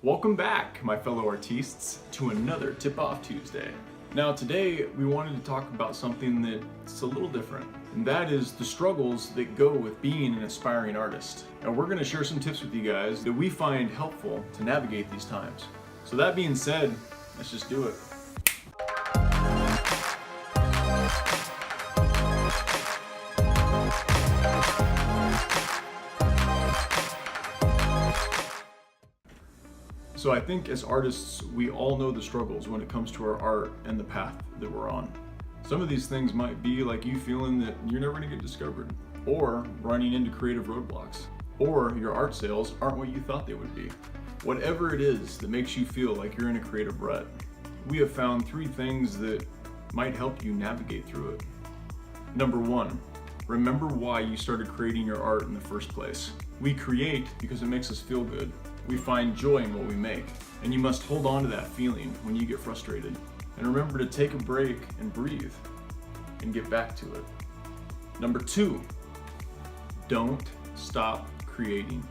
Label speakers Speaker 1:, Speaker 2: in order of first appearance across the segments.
Speaker 1: Welcome back, my fellow artistes, to another Tip Off Tuesday. Now today we wanted to talk about something that's a little different, and that is the struggles that go with being an aspiring artist. And we're going to share some tips with you guys that we find helpful to navigate these times. So that being said, let's just do it. So I think as artists, we all know the struggles when it comes to our art and the path that we're on. Some of these things might be like you feeling that you're never gonna get discovered, or running into creative roadblocks, or your art sales aren't what you thought they would be. Whatever it is that makes you feel like you're in a creative rut, we have found 3 things that might help you navigate through it. Number 1, remember why you started creating your art in the first place. We create because it makes us feel good. We find joy in what we make, and you must hold on to that feeling when you get frustrated. And remember to take a break and breathe and get back to it. Number 2, don't stop creating.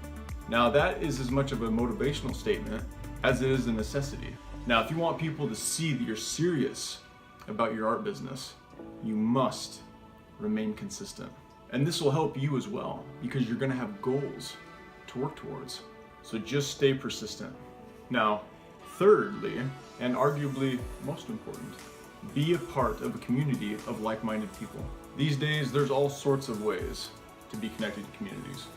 Speaker 1: Now that is as much of a motivational statement as it is a necessity. Now if you want people to see that you're serious about your art business, you must remain consistent. And this will help you as well, because you're gonna have goals to work towards. So just stay persistent. Now, thirdly, and arguably most important, be a part of a community of like-minded people. These days, there's all sorts of ways to be connected to communities.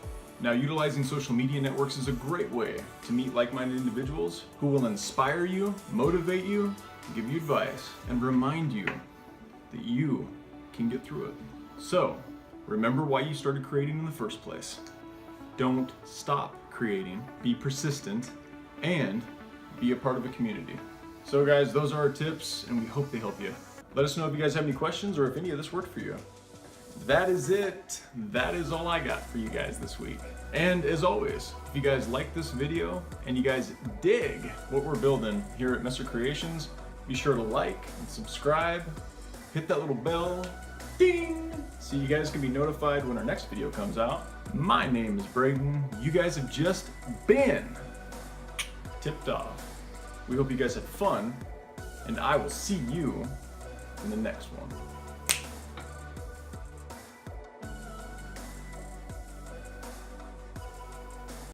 Speaker 1: Now, utilizing social media networks is a great way to meet like-minded individuals who will inspire you, motivate you, give you advice, and remind you that you can get through it. So, remember why you started creating in the first place. Don't stop creating, be persistent, and be a part of a community. So guys, those are our tips, and we hope they help you. Let us know if you guys have any questions or if any of this worked for you. That is it. That is all I got for you guys this week. And as always, if you guys like this video and you guys dig what we're building here at Messer Creations, be sure to like and subscribe, hit that little bell, ding, so you guys can be notified when our next video comes out. My name is Braden. You guys have just been tipped off. We hope you guys had fun, and I will see you in the next one.